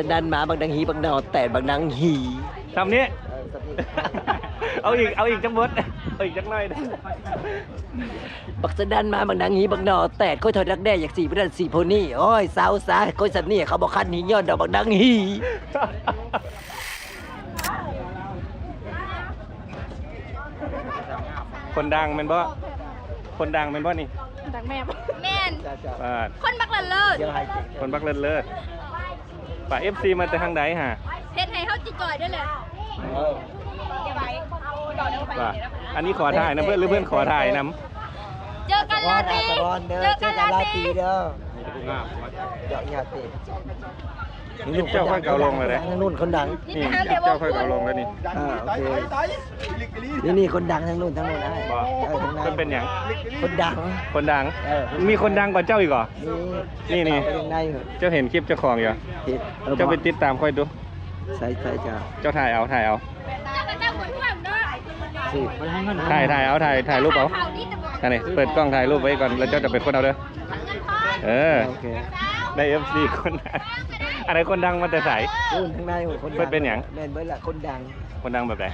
สนันหมาบางดังหีบางนอแต่บางดังหีทำนี้ เอาอีกจังบดเอาอีกจังหน่อยนะ บักสนันหมาบางดังหีบางนอแต่ก้อยถอยรักแด้อยากสี่พนันสี่โพนี่โอ้ยสาวสาก้อยสันนี่เขาบอกคันหีย้อนดอกบางดังหี คนดังเป็นบ่คนดังเป็นบ่นี่ ดังแม่แม่น อ่า คนบักละเลิศ คนบักเลิศป่า FC มาแต่ทางใดฮะ เฮ็ดให้เฮาจิจ่อยได้เลยอย่าไปก่อนเดี๋ยวไป ป่าอันนี้ขอถ่ายนะเพื่อนหรือเพื่อนขอถ่ายน เจอกันลาตรีเจอกันลาตรี เด้อ ำ เจาะยาตี นี่เจ้าค่อยเกาลงเลยนะ ทางนู้นคนดัง นี่เจ้าค่อยเกาลงแล้วนี่ โอเคนี่คนดังทางนู้นได้ บอกเพื่อนเป็นอย่าง คนดัง คนดัง มีคนดังกว่าเจ้าอีกเหรอ นี่ ยังไงเหรอ เจ้าเห็นคลิปเจ้าของอยู่ เจ้าไปติดตามค่อยดู ใช่จ้า เจ้าถ่ายเอา เจ้ากับเจ้าคนห่วงเด้อ สิ ถ่ายรูปเอาอันนี้เปิดกล้องถ่ายรูปไว้ก่อนแล้วเจ้าจะเป็นคนเอาเด้อเออ โอเค ได้ FC คนดังอะไรคนดังมาแต่ใส นู่นทางในคนดัง เป็นหยัง เป็นเบิร์ดละคนดัง คนดังแบบไหน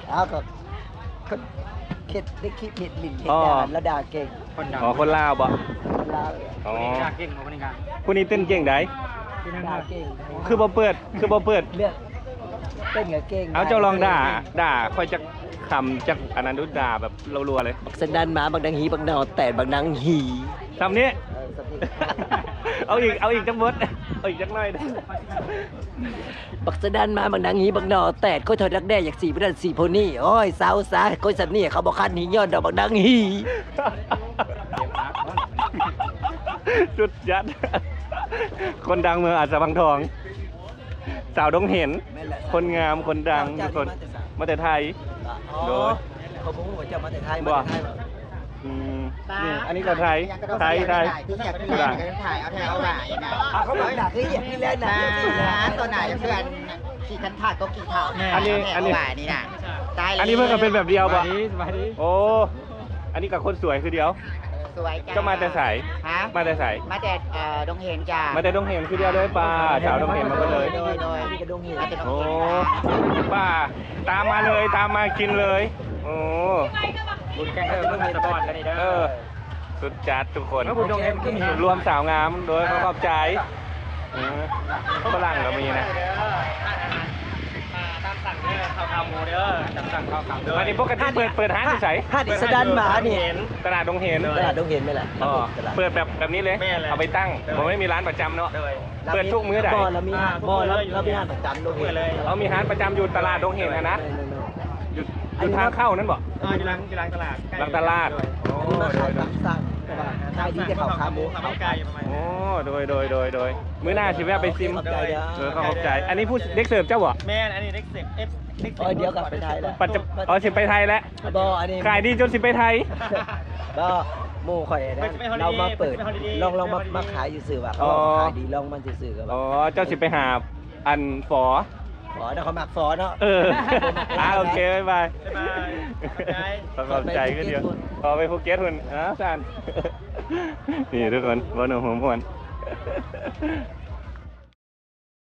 แล้วก็คนเข็ดได้คิดเห็ดลิ้นเห็ด อ๋อ ด่านแล้วด่าเก่ง อ๋อคนลาวบ่ คนลาว อ๋อผู้นี้เต้นเก่งได้ ด่าเก่ง คือบ่เปิด เลือกเต้นกับเก่ง เอาเจ้าลองด่าค่อยจะคำจากอันนั้นดูด่าแบบรัวๆเลย บักสันดานหมาบางดังหีบางนอแต่บางดังหี คำนี้ สติ เอาอีกจังบดเอาอีกจังหน่อยนะ บักสันดานหมาบางดังหีบางนอแต่ก้อยถอยรักแด้อยากสี่พนันสี่โพนี่โอ้ยสาวสาก้อยสันนี่เขาบอกคันหีย้อนดอกบางดังหี สุดยัด คนดังเมืองอาจจะบางทอง สาวดงเห็น คนงามคนดังทุกคนมาแต่ไทย โดย เขาบอกว่าจะมาแต่ไทย บ่ มาแต่ไทย นี่อันนี้ก็ไทยถ่ายไทยเอาถ่ายเอาหลายนะ เขาบอกด่าคืออย่างนี้แล้วนะ ตัวไหนเพื่อนขี่คันถาดก็กี่เท่าหลายนี่นะตาย อันนี้เพิ่งก็เป็นแบบเดียวป่ะโอ้ อันนี้กับคนสวยคือเดียว สวย ก็มาแต่ใส ฮะ มาแต่ใส มาแต่ดงเห็นจ้า มาแต่ดงเห็นคือเดียวเลยป้าสาวดงเห็นมาก็เลย โดย นี่กระดงเห็น มาแต่ดง โอ้ เห็น ป้าตามมาเลยตามมากินเลยโอ้ บุญแกงเพิ่มสปอร์ตกันนี่เด้ เออสุดจัดทุกคนรวมสาวงามโดยขอบใจฝรั่งก็มีนะ ตามสั่งเด้อข้าวขาหมูเด้อตามสั่งข้าวขาเด้อ อันนี้ปกติเปิดห้างที่ใส ห้าดิสดานหมานี่ ตลาดดงเห็น ตลาดดงเห็นไหมล่ะ อ๋อเปิดแบบนี้เลยเอาไปตั้งผมไม่มีร้านประจำเนาะเปิดทุกมื้อใด บ่อเรามีบ่อเรามีห้างประจำดงเห็น เขามีร้านประจำอยู่ตลาดดงเห็นนะอยู่ทางเข้านั่นบอก อยู่หลังตลาด หลังตลาดโอ้ มาขายตามสั่งขายดีจะข่าวขาหมู ข้าวไก่ประมาณ โอ้โดยมื้อหน้าชิแวะไปซิม ขอบใจเด้อ ขอบใจอันนี้ผู้เด็กเสิร์ฟเจ้าบ่ แม่อันนี้เล็กเซ็กเล็ก เดี๋ยวกลับไปไทยแล้ว ปัจจุอ๋อสิไปไทยแล้ว บ่อันนี้ ขายดีจนสิไปไทย ก็หมู่ข่อยนะเรามาเปิดลองมาขายอยู่สื่อว่าเขาขายดีลองมันสื่อๆกับ อ๋อเจ้าสิไปหาอันฝอ ขอนะเขามักฟอเนาะ เออโอเคบ๊ายบายขอบใจก็เดียวพอไปภูเก็ตหุ่นสันนี่ทุกคนบอลหนุ่มหัวมวน